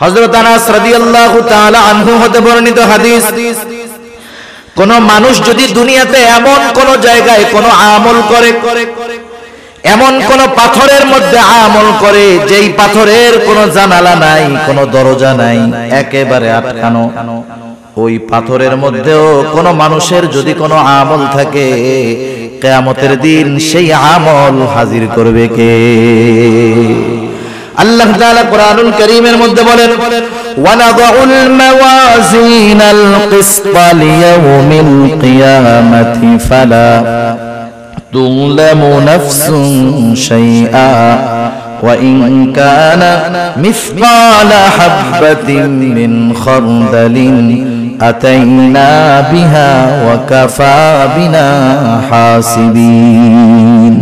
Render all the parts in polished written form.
হযরত আনাস রাদিয়াল্লাহু তাআলা আনহু হতে বর্ণিত হাদিস, কোন মানুষ যদি দুনিয়াতে এমন কোন জায়গায় কোন আমল করে, এমন কোন পাথরের মধ্যে আমল করে যেই পাথরের কোন জানালা নাই, কোন দরজা নাই, একেবারে আটকানো, ওই পাথরের মধ্যেও কোন মানুষের যদি কোন আমল থাকে, কিয়ামতের দিন সেই আমল হাজির করবে কে? আল্লাহ তাআলা কোরআনুল কারীমের মধ্যে বলেন, ওয়ানাদাউল মাওয়াজিনাল কিসতা লিয়াউমিল কিয়ামাতি ফালা তুযলামু নাফসুন শাইআ ওয়া ইন কানা মিসকালা হাববাতিন মিন খারদালিন আতাইনা বিহা ওয়া কাফা বিনা হাসিবিন।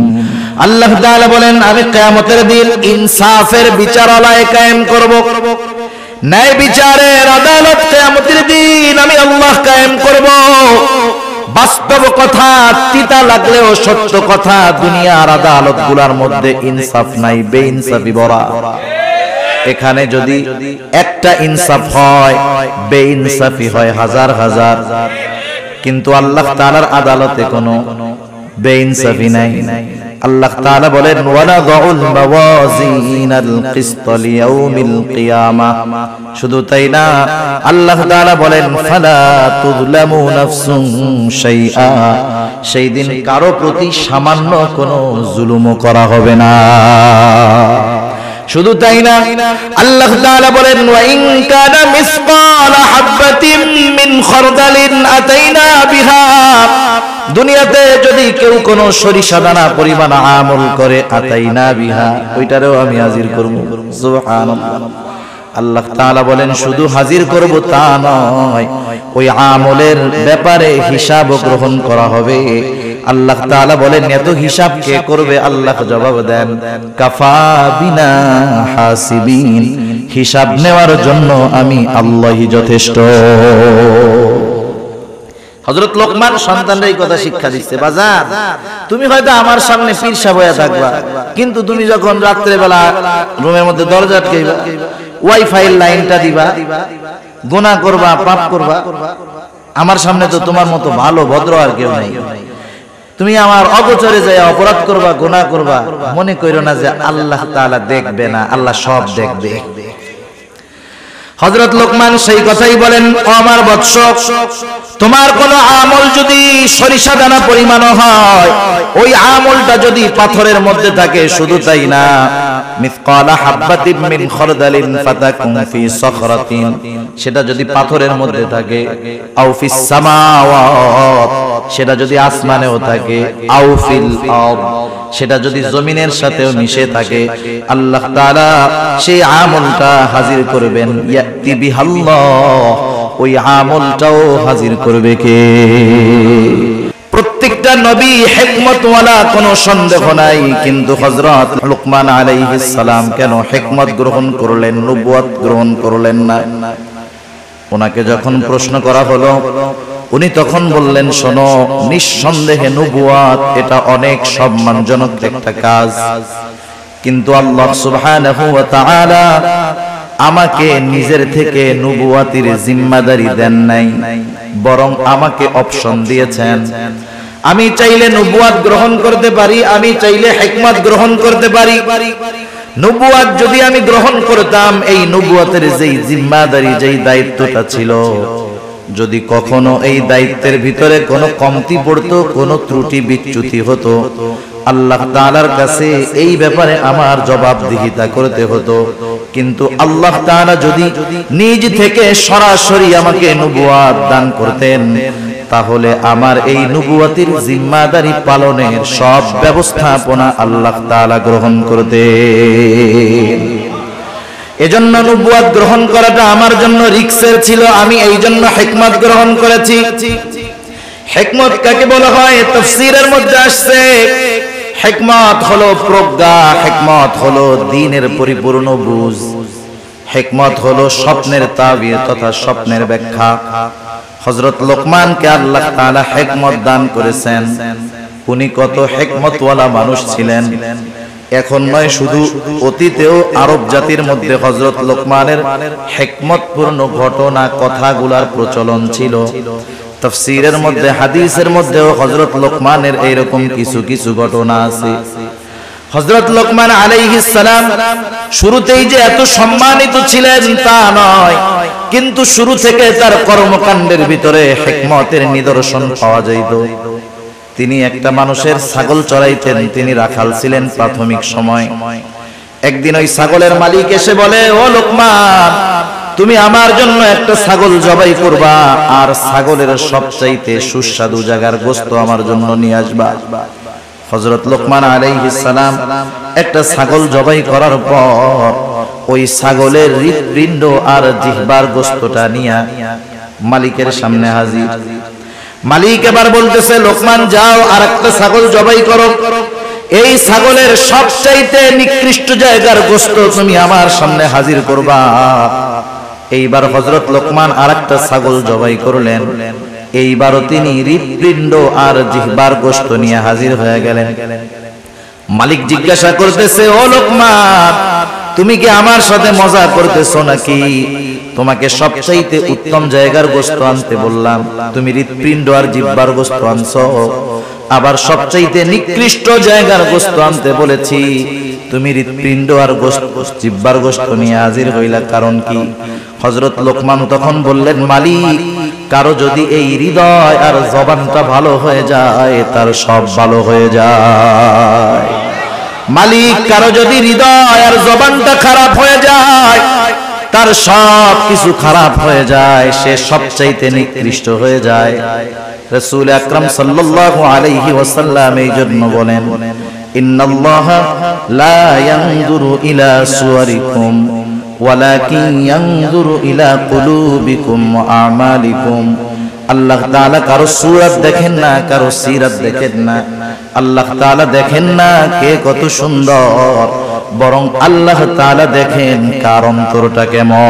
আল্লাহ তাআলা বলেন, আমি কিয়ামতের দিন ইনসাফের বিচারালয় কায়েম করব, ন্যায় বিচারের আদালত কিয়ামতের দিন আমি আল্লাহ কায়েম করব। বাস্তব কথা, তিতা লাগলেও সত্য কথা, দুনিয়ার আদালতগুলোর মধ্যে ইনসাফ নাই, বেইনসাফি ভরা। এখানে যদি একটা ইনসাফ হয়, বেইনসাফি হয় হাজার হাজার, কিন্তু আল্লাহ তাআলার আদালতে কোনো বেইনসাফি নাই। আল্লাহ তাআলা বলেন, ওয়ানাদাউল মাওয়াজিনাল কিসতা লিয়াউমিল কিয়ামাহ। শুধু তাই না, আল্লাহ তাআলা বলেন, ফালা তুযলামু নাফসুন শাইআ। সেই দিন কারো প্রতি সামান্য কোনো জুলুমও করা হবে না। শুধু তাই না, আল্লাহ তাআলা বলেন, ওয়া ইন কানা মিসকালা হাববাতিন মিন খারদালিন আতাইনা বিহা। দুনিয়াতে যদি কেউ কোন সরিষা দানা পরিমাণ আমল করে, আতাইনা বিহা, ওইটারেও আমি হাজির করব। সুবহানাল্লাহ। আল্লাহ তাআলা বলেন, শুধু হাজির করব তা নয়, ওই আমলের ব্যাপারে হিসাব গ্রহণ করা হবে। আল্লাহ তাআলা বলেন, এত হিসাব কে করবে? আল্লাহ জবাব দেন, কাফা বিনা হাসিবিন। হিসাব নেওয়ার জন্য আমি আল্লাহই যথেষ্ট। হযরত লোকমান সন্তানরা এই কথা শিক্ষা দিচ্ছে, বাজার তুমি হয়তো আমার সামনে পীর সাহেব হয়ে থাকবা, কিন্তু তুমি যখন রাত্রে বেলা রুমের মধ্যে দরজা আটকাইবা, ওয়াইফাই লাইনটা দিবা, গুনাহ করবা, পাপ করবা, আমার সামনে তো তোমার মতো ভালো ভদ্র আর কেউ নাই। তুমি আমার অগোচরে যায় অপরাধ করবা, গুনাহ করবা, মনে কইরো না যে আল্লাহ তাআলা দেখবে না, আল্লাহ সব দেখবে। হযরত লোকমান সেই কথাই বলেন, ও আমার বৎস, তোমার কোন আমল যদি সরিষা দানা পরিমাণ হয়, ওই আমলটা যদি পাথরের মধ্যে থাকে, শুধু তাই না, মিসকালা হাববাতিন মিন খারদালিন ফাতাকুন ফি সখরাতিন, সেটা যদি পাথরের মধ্যে থাকে, আও ফিস সামাওয়াত, সেটা যদি আসমানেও থাকে, আও ফিল আরদ, সেটা যদি জমিনের সাথেও মিশে থাকে, আল্লাহ তাআলা সেই আমলটা হাজির করবেন। ইয়াতি বিহাল্লাহ, ওই আমলটাও হাজির করবে কে? প্রত্যেকটা নবী হিকমতওয়ালা, কোনো সন্দেহ নাই, কিন্তু হযরত লুকমান আলাইহিস সালাম কেন হিকমত গ্রহণ করলেন, নবুয়ত গ্রহণ করলেন না? ওনাকে যখন প্রশ্ন করা হলো, উনি তখন বললেন, শোনো, নিঃসন্দেহে নবুয়ত এটা অনেক সম্মানজনক একটা কাজ, কিন্তু আল্লাহ সুবহানাহু ওয়া তাআলা আমাকে নিজের থেকে নবুয়তের জিম্মাদারি দেন নাই, বরং আমাকে অপশন দিয়েছেন। আমি চাইলে নবুয়ত গ্রহণ করতে পারি, আমি চাইলে হিকমত গ্রহণ করতে পারি। নবুয়ত যদি আমি গ্রহণ করতাম, এই নবুয়তের যেই জিম্মাদারি, যেই দায়িত্বটা ছিল, যদি কখনো এই দায়িত্বের ভিতরে কোনো কমতি পড়তো, কোনো ত্রুটি বিচ্যুতি হতো, আল্লাহ তাআলার কাছে এই ব্যাপারে আমার জবাবদিহিতা করতে হতো। কিন্তু আল্লাহ তাআলা যদি নিজ থেকে সরাসরি আমাকে নবুয়ত দান করতেন, তাহলে আমার এই নবুয়তের জিম্মাদারি পালনের সব ব্যবস্থাপনা আল্লাহ তাআলা গ্রহণ করতেন। এজন্য নবুয়ত গ্রহণ করাটা আমার জন্য রিস্কের ছিল, আমি এই জন্য হিকমত গ্রহণ করেছি। হিকমত কাকে বলা হয়? তাফসীরের মধ্যে আসছে, হিকমত হলো প্রজ্ঞা, হিকমত হলো দ্বীনের পরিপূর্ণ বুঝ, হিকমত হলো স্বপ্নের তাবির তথা স্বপ্নের ব্যাখ্যা। হযরত লোকমানকে আল্লাহ তাআলা হিকমত দান করেছেন। উনি কত হিকমতওয়ালা মানুষ ছিলেন। এখন নয়, শুধু অতীতেও আরব জাতির মধ্যে হযরত লোকমানের হিকমতপূর্ণ ঘটনা কথাগুলার প্রচলন ছিল। তাফসীরের মধ্যে হাদিসের মধ্যেও হযরত লোকমানের এইরকম কিছু কিছু ঘটনা আছে। হযরত লোকমান আলাইহিস সালাম শুরুতেই যে এত সম্মানিত ছিলেন তা নয়, কিন্তু শুরু থেকে তার কর্মকাণ্ডের ভিতরে হিকমতের নিদর্শন পাওয়া যাইত। তিনি একটা মানুষের ছাগল চড়াইতেন, তিনি রাখাল ছিলেন প্রাথমিক সময়। একদিন ওই ছাগলের মালিক এসে বলে, ও লোকমান, তুমি আমার জন্য একটা ছাগল জবাই করবা, আর ছাগলের সবচাইতে সুস্বাদু জায়গার গোশত আমার জন্য নিয়ে আসবা। হযরত লোকমান আলাইহিস সালাম একটা ছাগল জবাই করার পর ওই ছাগলের হৃৎপিণ্ড আর জিহ্বার গোশতটা নিয়ে মালিকের সামনে হাজির। মালিক এবার বলতেছে, লোকমান যাও আর একটা ছাগল জবাই করো, এই ছাগলের সবচাইতে নিকৃষ্ট জায়গার গোশত তুমি আমার সামনে হাজির করবা। এইবার হযরত লোকমান আরেকটা ছাগল জবাই করলেন। এইবারও তিনি হৃৎপিণ্ড আর জিহ্বার গোশত নিয়ে হাজির হয়ে গেলেন। মালিক জিজ্ঞাসা করতেছে, ও লোকমান, তুমি কি আমার সাথে মজা করতেছো নাকি? তোমাকে সবচাইতে উত্তম জায়গার গোশত আনতে বললাম, তুমি হৃৎপিণ্ড আর জিহ্বার গোশত আনছো। আবার সবচাইতে নিকৃষ্ট জায়গার গোশত আনতে বলেছি, তুমি হৃৎপিণ্ড আর জিহ্বার গোশত নিয়ে হাজির হইলা, কারণ কি? হযরত লোকমান তখন বললেন, মালিক, কারো যদি এই হৃদয় আর জবানটা ভালো হয়ে যায়, তার সব ভালো হয়ে যায়। মালিক, কারো যদি হৃদয় আর জবানটা খারাপ হয়ে যায়, তার সব কিছু খারাপ হয়ে যায়, সে সবচাইতে নিকৃষ্ট হয়ে যায়। রাসূল আকরাম সাল্লাল্লাহু আলাইহি ওয়াসাল্লাম এই জন্য বলেন, ইন্নাল্লাহা লা ইয়ানজুরু ইলা সুওয়ারিকুম ওয়ালাকিন ইয়ানজুরু ইলা কুলুবিকুম ওয়া আমালিকুম। আল্লাহ তাআলা কারো সূরত দেখেন না, কারো সিরাত দেখেন না। আল্লাহ তাআলা দেখেন না কে কত সুন্দর, বরং আল্লাহ তাআলা দেখেন কার অন্তরটা কেমন।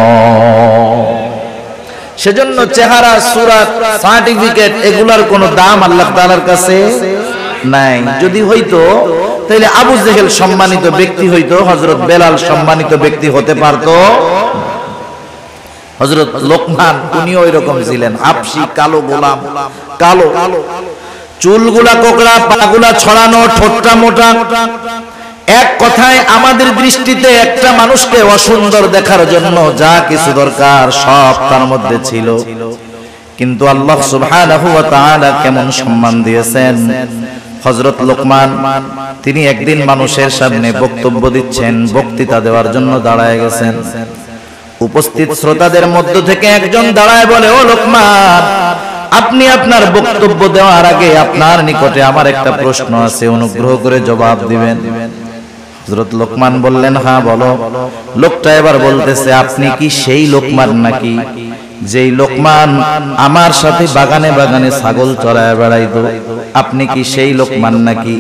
সেজন্য চেহারা, সূরত, সার্টিফিকেট এগুলার কোনো দাম আল্লাহ তাআলার কাছে নাই। যদি হইতো তাহলে আবু জেহেল সম্মানিত ব্যক্তি হইতো, হযরত বেলাল সম্মানিত ব্যক্তি হতে পারত। হযরত লোকমান উনিও এরকম ছিলেন, হাবশী কালো গোলাম, কালো, চুলগুলা কোকড়া, পাগুলা ছড়ানো, ঠোঁটটা মোটা। এক কথায় আমাদের দৃষ্টিতে একটা মানুষকে অসুন্দর দেখার জন্য যা কিছু দরকার সব তার মধ্যে ছিল। কিন্তু আল্লাহ সুবহানাহু ওয়া তাআলা কেমন সম্মান দিয়েছেন। হযরত লোকমান তিনি একদিন মানুষের সামনে বক্তব্য দিচ্ছেন, বক্তৃতা দেওয়ার জন্য দাঁড়ায় গেছেন। উপস্থিত শ্রোতাদের মধ্য থেকে একজন দাঁড়ায় বলে, ও লোকমান, আপনি আপনার বক্তব্য দেওয়ার আগে আপনার নিকটে আমার একটা প্রশ্ন আছে, অনুগ্রহ করে জবাব দিবেন। হযরত লোকমান বললেন, হ্যাঁ বলো। লোকটা এবার বলতেছে, আপনি কি সেই লোকমান নাকি যেই লোকমান আমার সাথে বাগানে বাগানে ছাগল চড়ায় বেড়াইতো? আপনি কি সেই লোকমান নাকি?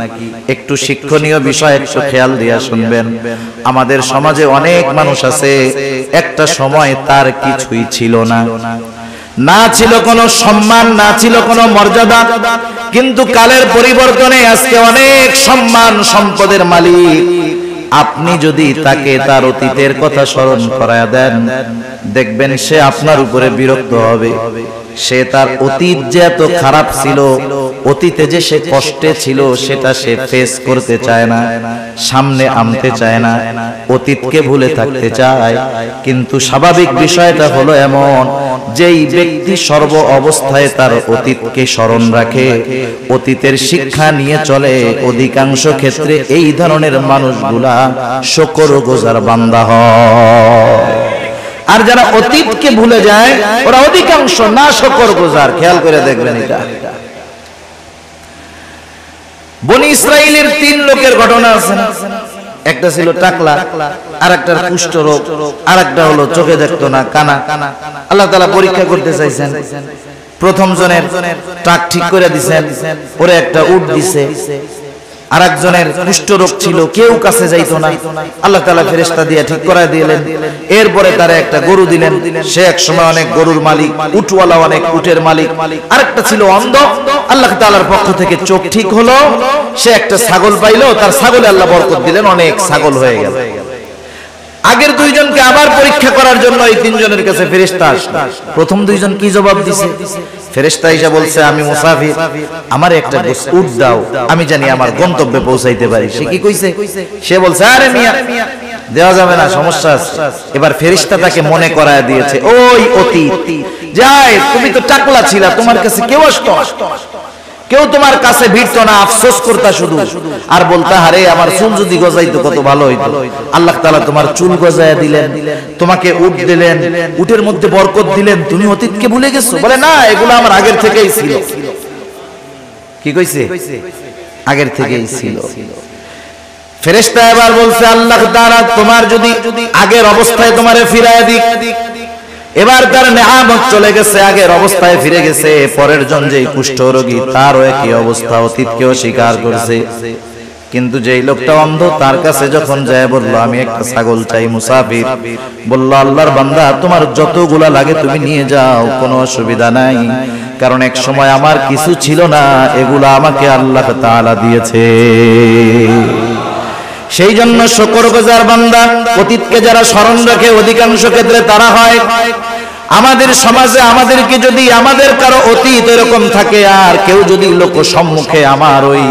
একটু শিক্ষণীয় বিষয় একটু খেয়াল দিয়া শুনবেন। আমাদের সমাজে অনেক মানুষ আছে, একটা সময় তার কিছুই ছিল না, না ছিল কোনো সম্মান, না ছিল কোনো মর্যাদা, কিন্তু কালের পরিবর্তনে আজকে অনেক সম্মান সম্পদের মালিক। আপনি যদি তাকে তার অতীতের কথা স্মরণ করায় দেন, দেখবেন সে আপনার উপরে বিরক্ত হবে। সে তার অতীত যে এত খারাপ ছিল, অতীতে যে সে কষ্টে ছিল, সেটা সে ফেস করতে চায় না, সামনে আনতে চায় না, অতীতকে ভুলে থাকতে চায়। কিন্তু স্বাভাবিক বিষয়টা হলো এমন, যেই ব্যক্তি সর্ব অবস্থায় তার অতীতকে স্মরণ রাখে, অতীতের শিক্ষা নিয়ে চলে, অধিকাংশ ক্ষেত্রে এই ধরনের মানুষগুলা শুকরগুজার বান্দা হয়। আর যারা অতীতকে ভুলে যায়, ওরা অধিকাংশ না শুকরগুজার। খেয়াল করে দেখবেন এটা। বনি ইসরাইলের 3 লোকের ঘটনা আছে। একটা ছিল টাকলা, আরেকটার কুষ্ঠ রোগ, আরেকটা হলো চোখে দেখতো না, কানা। আল্লাহ তাআলা পরীক্ষা করতে চাইছেন। প্রথম জনের টাক ঠিক করে দিয়েছেন, ওরে একটা উট দিছে। আরেকজনের কুষ্ঠ রোগ ছিল, কেউ কাছে যাইতো না, আল্লাহ তাআলা ফেরেশতা দিয়ে ঠিক করায় দিলেন। এরপরে তারা একটা গরু দিলেন, সে এক সময় অনেক গরুর মালিক, উটওয়ালা অনেক উটের মালিক। আরেকটা ছিল অন্ধ, আল্লাহ তাআলার পক্ষ থেকে চোখ ঠিক হলো, সে একটা ছাগল পাইলো, তার ছাগলে আল্লাহ বরকত দিলেন, অনেক ছাগল হয়ে গেল। আগের দুইজনকে আবার পরীক্ষা করার জন্য এই তিনজনের কাছে ফেরেশতা আসলো। প্রথম দুইজন কি জবাব দিছে? ফেরেশতা এসে বলছে, আমি মুসাফির, আমার একটা উট দাও, আমি জানি আমার গন্তব্যে পৌঁছাইতে পারি। সে কি কইছে? সে বলছে, আরে মিয়া দেওয়া যাবে না, সমস্যা আছে। এবার ফেরেশতা তাকে মনে করায় দিয়েছে, ওই অতীত, যায় তুমি তো টাকলা ছিলা, তোমার কাছে কেউ আসতো না, কেউ তোমার কাছে ভিড়তো না, আফসোস করতা শুধু আর বলতা, আরে আমার চুল যদি গজাইতো কত ভালো হইতো। আল্লাহ তাআলা তোমার চুল গজায়া দিলেন, তোমাকে উট দিলেন, উটের মধ্যে বরকত দিলেন, তুমি অতীতকে ভুলে গেছো? বলে না, এগুলো আমার আগের থেকেই ছিল। কি কইছে? আগের থেকেই ছিল। ফেরেশতা এবার বলছে, আল্লাহ তাআলা তোমার যদি আগের অবস্থায় তোমারে ফিরায় দিক। এবার তার নেয়ামত চলে গেছে, আগের অবস্থায় ফিরে গেছে। পরের জন যে কুষ্ঠ রোগী, তারও একই অবস্থা, অতীতকেও স্বীকার করছে। কিন্তু যেই লোকটা অন্ধ, তার কাছে যখন যায় বলল, আমি একটা ছাগল চাই, মুসাফির বলল, আল্লাহর বান্দা, তোমার যতগুলা লাগে তুমি নিয়ে যাও, কোনো অসুবিধা নাই, কারণ এক সময় আমার কিছু ছিল না, এগুলা আমাকে আল্লাহ তাআলা দিয়েছে। সেই জন্য শুকরগুজার বান্দা, অতীতকে যারা স্মরণ রাখে, অধিকাংশ ক্ষেত্রে তারা হয়। আমাদের সমাজে আমাদেরকে যদি আমাদের কারো অতীত এরকম থাকে, আর কেউ যদি লোক সম্মুখে আমার ওই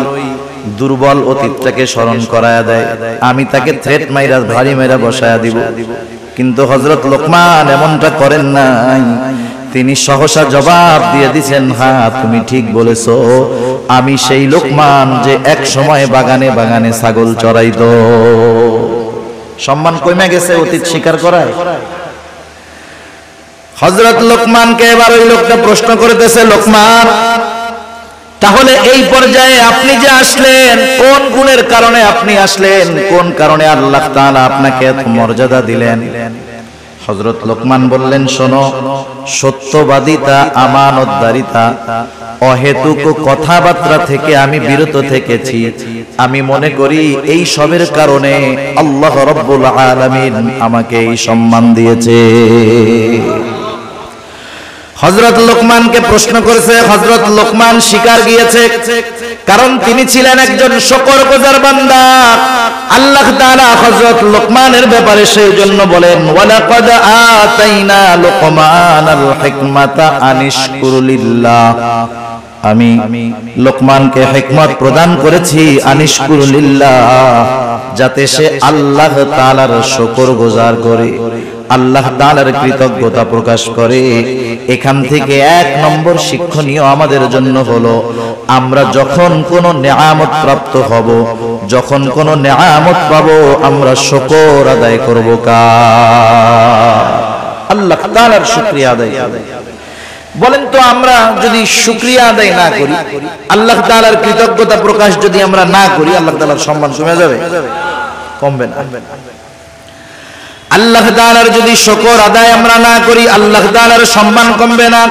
দুর্বল অতীতটাকে স্মরণ করায়া দেয়, আমি তাকে থ্রেট মাইরা, ভারী মাইরা বসায়া দিব। কিন্তু হযরত লোকমান এমনটা করেন নাই, তিনি সহসা জবাব দিয়ে দিয়েছেন, হ্যাঁ তুমি ঠিক বলেছো, আমি সেই লোকমান যে এক সময় বাগানে বাগানে ছাগল চড়াইতো। সম্মান কমে গেছে অতীত স্বীকার করায়। হযরত লোকমানকে এবার ওই লোকটা প্রশ্ন করতেছে, লোকমান, তাহলে এই পর্যায়ে আপনি যে আসলেন, কোন গুণের কারণে আপনি আসলেন, কোন কারণে আল্লাহ তাআলা আপনাকে এত মর্যাদা দিলেন? হযরত লোকমান বললেন, শোনো, সত্যবাদিতা, আমানতদারিতা, অহেতুক কথাবার্তা থেকে আমি বিরত থেকেছি। আমি মনে করি এই সবের কারণে আল্লাহ রাব্বুল আলামিন আমাকে এই সম্মান দিয়েছে। হযরত লোকমানকে প্রশ্ন করেছে, হযরত লোকমান স্বীকার গিয়েছে, কারণ তিনি ছিলেন একজন শুকরগুজার বান্দা। আল্লাহ তাআলা হযরত লোকমানের ব্যাপারে সেই জন্য বলেন, ওয়ালাকাদ আতাইনা লোকমানাল হিকমাতা আনিশকুর লিল্লাহ, আমি লোকমানকে হিকমত প্রদান করেছি, আনিশকুর লিল্লাহ, যাতে সে আল্লাহ তাআলার শুকরগুজার করে, আল্লাহ তাআলার কৃতজ্ঞতা প্রকাশ করে। এখান থেকে এক নম্বর শিক্ষণীয় আমাদের জন্য হলো, আমরা যখন কোনো নেয়ামত প্রাপ্ত হব, যখন কোনো নেয়ামত পাবো, আমরা শুকর আদায় করব কার? আল্লাহ তাআলার শুকরিয়া আদায়। বলেন তো, আমরা যদি শুকরিয়া আদায় না করি, আল্লাহ তাআলার কৃতজ্ঞতা প্রকাশ যদি আমরা না করি, আল্লাহ তাআলার সম্মান কমে যাবে? কমবে না। আল্লাহ তাআলার যদি শুকর আদায় আমরা না করি, আল্লাহ তাআলার সম্মান কমবে না।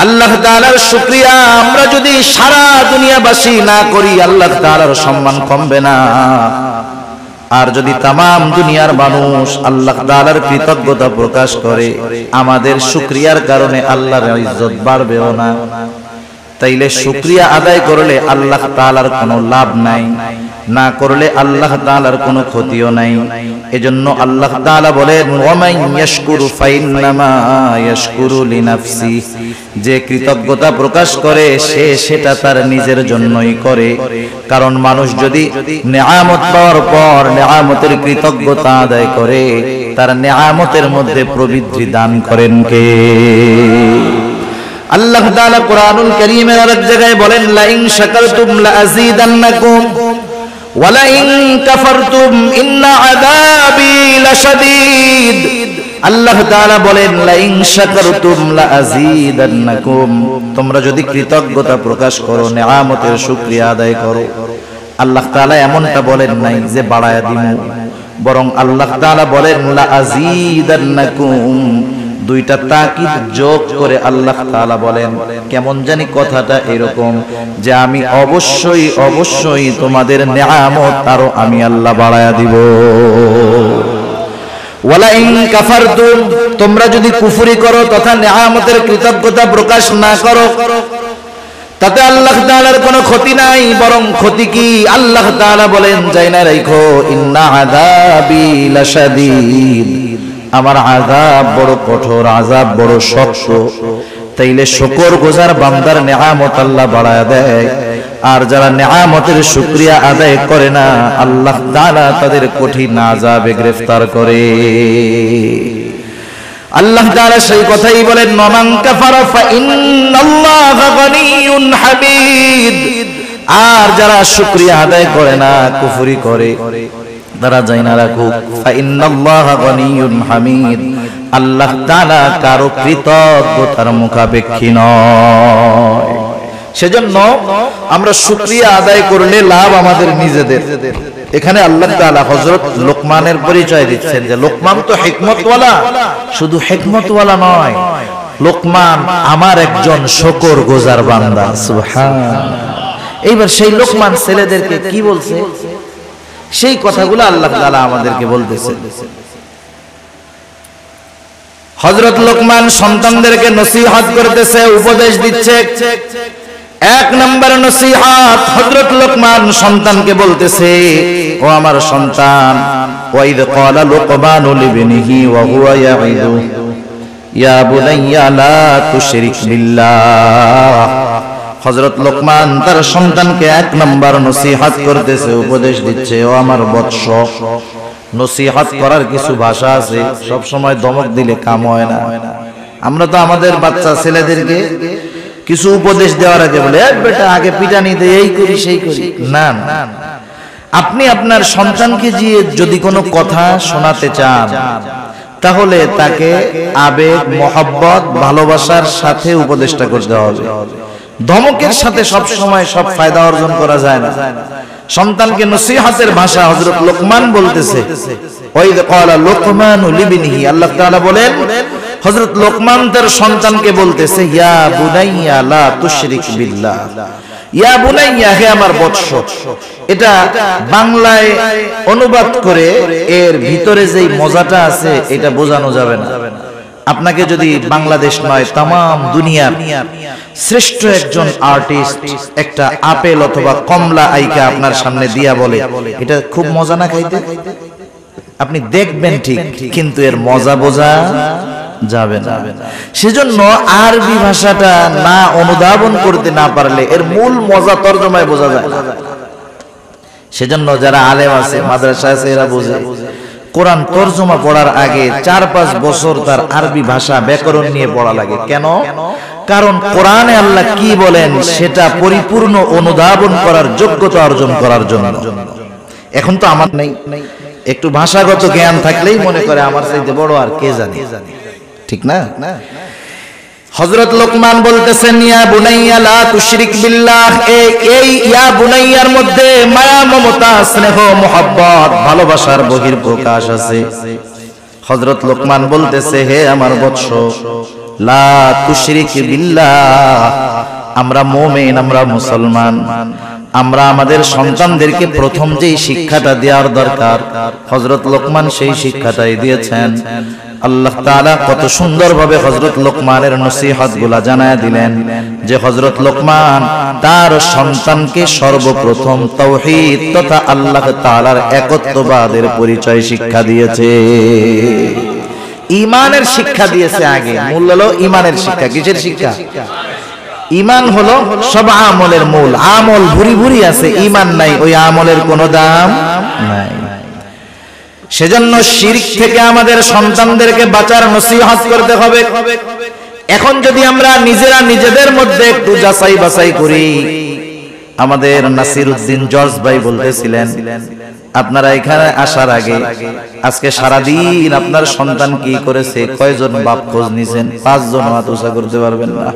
আল্লাহ তাআলার শুকরিয়া আমরা যদি সারা দুনিয়াবাসী না করি, আল্লাহ তাআলার সম্মান কমবে না। আর যদি তামাম দুনিয়ার মানুষ আল্লাহ তাআলার কৃতজ্ঞতা প্রকাশ করে, আমাদের শুকরিয়ার কারণে আল্লাহর ইজ্জত বাড়বেও না। তাইলে শুকরিয়া আদায় করলে আল্লাহ তাআলার কোনো লাভ নাই, না করলে আল্লাহ তাআলার কোনো ক্ষতিও নাই। এজন্য আল্লাহ তাআলা বলেন, ওয়ামান ইয়াশকুরু ফাইন্নামা ইয়াশকুরু লিনাফসি, যে কৃতজ্ঞতা প্রকাশ করে সে সেটা তার নিজের জন্যই করে। কারণ মানুষ যদি নেয়ামত পাওয়ার পর নেয়ামতের কৃতজ্ঞতা আদায় করে, তার নেয়ামতের মধ্যে প্রবৃদ্ধি দান করেন কে? আল্লাহ তাআলা কুরআনুল কারীমের আরেক জায়গায় বলেন, লা ইন শাকারতুম লা আযীদান্নাকুম ওয়া লা ইন কাফারতুম ইন্না আযাবি লাশাদীদ। আল্লাহ তাআলা বলেন, লা ইন শাকারতুম লা আযীদান্নাকুম, তোমরা যদি কৃতজ্ঞতা প্রকাশ করো, নেয়ামতের শুকরিয়া আদায় করো, আল্লাহ তাআলা এমনটা বলেন নাই যে বাড়ায়া দিমু, বরং আল্লাহ তাআলা বলেন, লা আযীদান্নাকুম, দুইটা তাকিদ যোগ করে আল্লাহ তাআলা বলেন, কেমন জানি কথাটা এরকম যে আমি অবশ্যই অবশ্যই তোমাদের নিয়ামত আরো আমি আল্লাহ বাড়ায়া দিব। ওয়ালা ইন কাফারতুম, তোমরা যদি কুফরি করো তথা নিয়ামতের কৃতজ্ঞতা প্রকাশ না করো, তাতে আল্লাহ তাআলার কোনো ক্ষতি নাই, বরং ক্ষতি কি? আল্লাহ তাআলা বলেন, যাই না রাখো, ইন্না আযাবি লাশাদীদ, আমার আযাব বড় কঠোর, আযাব বড় শক্ত। তাইলে শুকর গুজার বান্দার নিয়ামত আল্লাহ বাড়ায় দেয়, আর যারা নিয়ামতের শুকরিয়া আদায় করে না আল্লাহ তাআলা তাদের কঠিন আযাবে গ্রেফতার করে। আল্লাহ তাআলা সেই কথাই বলেন, মান কাফারা ফা ইন্নাল্লাহা গনিয়্যুন হামিদ, আর যারা শুকরিয়া আদায় করে না, কুফরি করে, তারা জানা রাখুক, ফা ইন্নাল্লাহা গনিয়্যুন হামিদ, আল্লাহ তাআলা কারো কৃতজ্ঞতার মুখাপেক্ষী নয়। সেজন্য আমরা শুকরিয়া আদায় করলে লাভ আমাদের নিজেদের। এখানে আল্লাহ তাআলা হযরত লোকমানের পরিচয় দিচ্ছেন যে লোকমান তো হিকমতওয়ালা, শুধু হিকমতওয়ালা নয়, লোকমান আমার একজন শুকরগুজার বান্দা। সুবহানাল্লাহ। এইবার সেই লোকমান ছেলেদেরকে কি বলছে, সেই কথাগুলো আল্লাহ তাআলা আমাদেরকে বলতেছে। হযরত লোকমান সন্তানদেরকে নসিহত করতেছে, উপদেশ দিচ্ছে। এক নম্বর নসিহত, হযরত লোকমান সন্তানকে বলতেছে, ও আমার সন্তান, ওয়াইদ ক্বালা লুকমানু লিবনিহি ওয়া হুয়া ইয়াইদু ইয়া বুনাইয়া লা তুশরিক বিল্লাহ। হযরত লোকমান তার সন্তানকে এক নম্বর নসিহত করতেছে, উপদেশ দিচ্ছে, ও আমার বৎস। নসিহত করার কিছু ভাষা আছে, সব সময় ধমক দিলে কাম হয় না। আমরা তো আমাদের বাচ্চা ছেলেদেরকে কিছু উপদেশ দেওয়ার আগে বলে, বেটা আগে পিটানি দে, এই করি সেই করি। না, আপনি আপনার সন্তানকে যদি কোনো কথা শোনাতে চান, তাহলে তাকে আবেগ, মহব্বত, ভালোবাসার সাথে উপদেশটা করতে হবে। ধমকের সাথে সব সময় সব ফায়দা অর্জন করা যায় না। সন্তানকে নসিহতের ভাষা হযরত লোকমান বলতেছে, ওয়াইদ ক্বালা লুকমানু লিবনিহি, আল্লাহ তাআলা বলেন হযরত লোকমান তার সন্তানকে বলতেছে, ইয়া বুনাইয়া লা তুশরিক বিল্লাহ, ইয়া বুনাইয়া, হে আমার বৎস। এটা বাংলায় অনুবাদ করে এর ভিতরে যেই মজাটা আছে এটা বোঝানো যাবে না। আপনাকে যদি বাংলাদেশ নয় তামাম দুনিয়ার শ্রেষ্ঠ একজন আর্টিস্ট একটা আপেল অথবা কমলা আইকা আপনার সামনে দিয়া বলে, এটা খুব মজা না খাইতে, আপনি দেখবেন ঠিক, কিন্তু এর মজা বোঝা যাবে না। সেজন্য আরবি ভাষাটা না অনুধাবন করতে না পারলে এর মূল মজা তরজমায় বোঝা যায় না। সেজন্য যারা আলেম আছে, মাদ্রাসা আছে, এরা বোঝে কোরআন তরজমা পড়ার আগে 4-5 বছর তার আরবি ভাষা ব্যাকরণ নিয়ে পড়া লাগে। কেন? কারণ কোরআনে আল্লাহ কি বলেন সেটা পরিপূর্ণ অনুধাবন করার যোগ্যতা অর্জন করার জন্য। এখন তো আমার নেই, একটু ভাষাগত জ্ঞান থাকলেই মনে করে আমার চাইতে বড় আর কে জানে, ঠিক না? হযরত লোকমান বলতেছেন, ইয়া বুনাইয়া লা তুশরিক বিল্লাহ, এই ইয়া বুনাইয়ার মধ্যে মায়া, মমতা, স্নেহ, মোহাব্বত, ভালোবাসার বহির্প্রকাশ আছে। হযরত লোকমান বলতেছে, হে আমার বৎস, লা তুশরিক বিল্লাহ, আমরা মুমিন, আমরা মুসলমান, আমরা আমাদের সন্তানদেরকে প্রথম যেই শিক্ষাটা দেওয়ার দরকার হযরত লোকমান সেই শিক্ষাটাই দিয়েছেন। আল্লাহ তাআলা কত সুন্দরভাবে হযরত লোকমানের নসিহতগুলো জানায় দিলেন যে হযরত লোকমান তার সন্তানকে সর্বপ্রথম তাওহীদ তথা আল্লাহ তাআলার একত্ববাদের পরিচয় শিক্ষা দিয়েছে, ঈমানের শিক্ষা দিয়েছে। আগে মূল হলো ঈমানের শিক্ষা। কিসের শিক্ষা? ঈমান হলো সব আমলের মূল। আমল ভুরি ভুরি আছে, ঈমান নাই, ওই আমলের কোনো দাম নাই। সেজন্য শিরক থেকে আমাদের সন্তানদেরকে বাঁচার নসিহত করতে হবে। এখন যদি আমরা নিজেরা নিজেদের মধ্যে একটু যাচাই বাছাই করি, আমাদের নাসিরউদ্দিন জর্জ ভাই বলতেছিলেন, আপনারা এখানে আসার আগে আজকে সারাদিন আপনার সন্তান কি করেছে, কয়জন বাপ খোঁজ নিছেন? 5 জন হাত উঁচা করতে পারবেন না।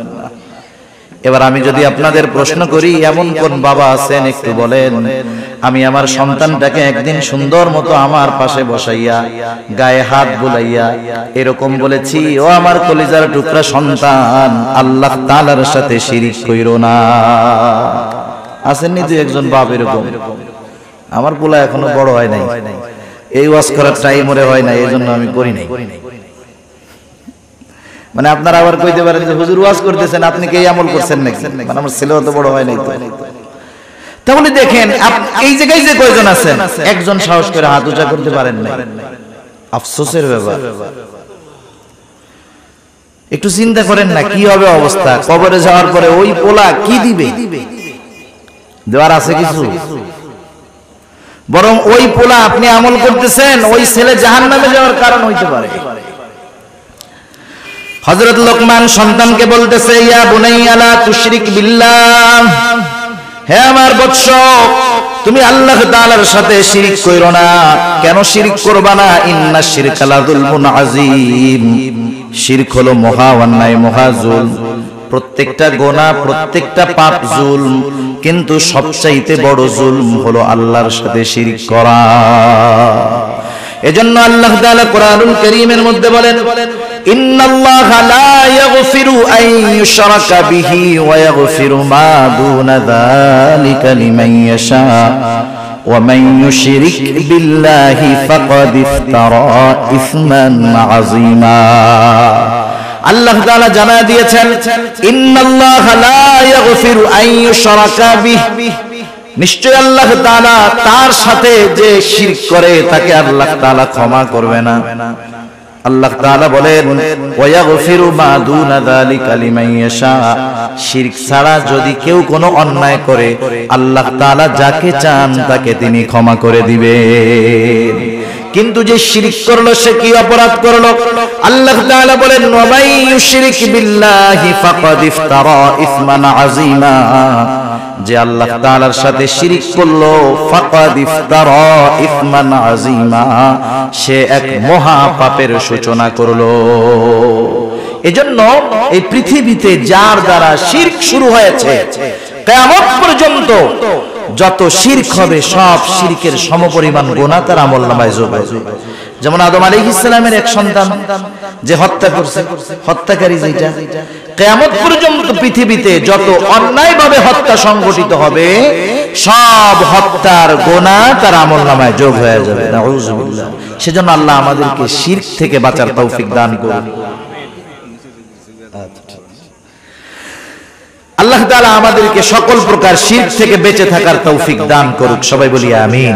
এবার আমি যদি আপনাদের প্রশ্ন করি, এমন কোন বাবা আছেন একটু বলেন, আমি আমার সন্তানটাকে একদিন সুন্দর মতো আমার পাশে বসাইয়া গায়ে হাত বুলাইয়া এরকম বলেছি, ও আমার কলিজার টুকরা সন্তান, আল্লাহ তাআলার সাথে শিরিক কইরো না? আসেননি দুই একজন বাপ এরকম? আমার পোলা এখনো বড় হয় নাই, এই ওয়াজ করার টাইম ওরে হয় না, এই জন্য আমি করি নাই। মানে আপনারা আবার কইতে পারেন যে হুজুর ওয়াজ করতেছেন, আপনি কি এই আমল করছেন নাকি? মানে আমার ছেলেও তো বড় হয় নাই। তাহলে দেখেন এই জায়গায় যে কয়জন আছেন, একজন সাহস করে হাত উঁচা করতে পারেন না, আফসোসের ব্যাপার। একটু চিন্তা করেন না কি হবে অবস্থা, কবরে যাওয়ার পরে ওই পোলা কি দিবে? দেওয়ার আছে কিছু? বরং ওই পোলা আপনি আমল করতেছেন, ওই ছেলে জাহান্নামে যাওয়ার কারণ হইতে পারে। হযরত লোকমান সন্তানকে বলতেছে, ইয়া বুনাইয়া লা তুশরিক বিল্লাহ, হে আমার বৎস, তুমি আল্লাহ তাআলার সাথে শিরক কইরো না। কেন শিরক করবা না? ইন্নাশ শিরকা লাযুলমুন আযীম, শিরক হলো মহা অন্যায়, মহা জুলম। প্রত্যেকটা গুনাহ, প্রত্যেকটা পাপ জুলম, কিন্তু সবচাইতে বড় জুলম হলো আল্লাহর সাথে শিরক করা। এজন্য আল্লাহ তাআলা কোরআনুল কারীমের মধ্যে বলেন, ইন্নাল্লাহা লা ইয়াগফিরু আন ইউশরাকা বিহি ওয়া ইয়াগফিরু মা দুনা যালিকা লিমান ইয়াশা ওয়া মান ইউশরিক বিল্লাহি ফাকাদ ইফতারা ইসমান আযীমা। আল্লাহ তাআলা জানায় দিয়েছেন, ইন্নাল্লাহা লা ইয়াগফিরু আন ইউশরাকা বিহি, নিশ্চয় আল্লাহ তাআলা তার সাথে যে শিরক করে তাকে আল্লাহ তাআলা ক্ষমা করবে না। আল্লাহ তাআলা বলেন, ওয়া ইয়াগফিরু মা দুনা যালিকা লিমান ইয়াশা, শিরক ছাড়া যদি কেউ কোনো অন্যায় করে আল্লাহ তাআলা যাকে চান তাকে তিনি ক্ষমা করে দিবেন। কিন্তু যে শিরক করলো সে কি অপরাধ করলো? আল্লাহ তাআলা বলেন, ওয়া মান ইউশরিক বিল্লাহি ফাকাদ ইফতারা ইসমান আযীমা, যে আল্লাহ তাআলার সাথে শিরক করলো, ফাকাদ ইফতারা ইসমান আযীমা, সে এক মহা পাপের সূচনা করলো। এজন্য এই পৃথিবীতে যার দ্বারা শিরক শুরু হয়েছে, কিয়ামত পর্যন্ত যত শিরক হবে সব শিরকের সমপরিমাণ গুনাহ তার আমলনামায় যোগ হবে। যেমন আদম আলাইহিস সালামের এক সন্তান যে হত্যা করছে, হত্যাকারী যেটা, কিয়ামত পর্যন্ত পৃথিবীতে যত অন্যায়ভাবে হত্যা সংঘটিত হবে সব হত্যার গুনাহ তার আমলনামায় যোগ হয়ে যাবে। নাউযুবিল্লাহ। সেজন্য আল্লাহ আমাদেরকে শিরক থেকে বাঁচার তৌফিক দান করুন। আল্লাহ তাআলা আমাদেরকে সকল প্রকার শিরক থেকে বেঁচে থাকার তৌফিক দান করুক, সবাই বলি আমিন।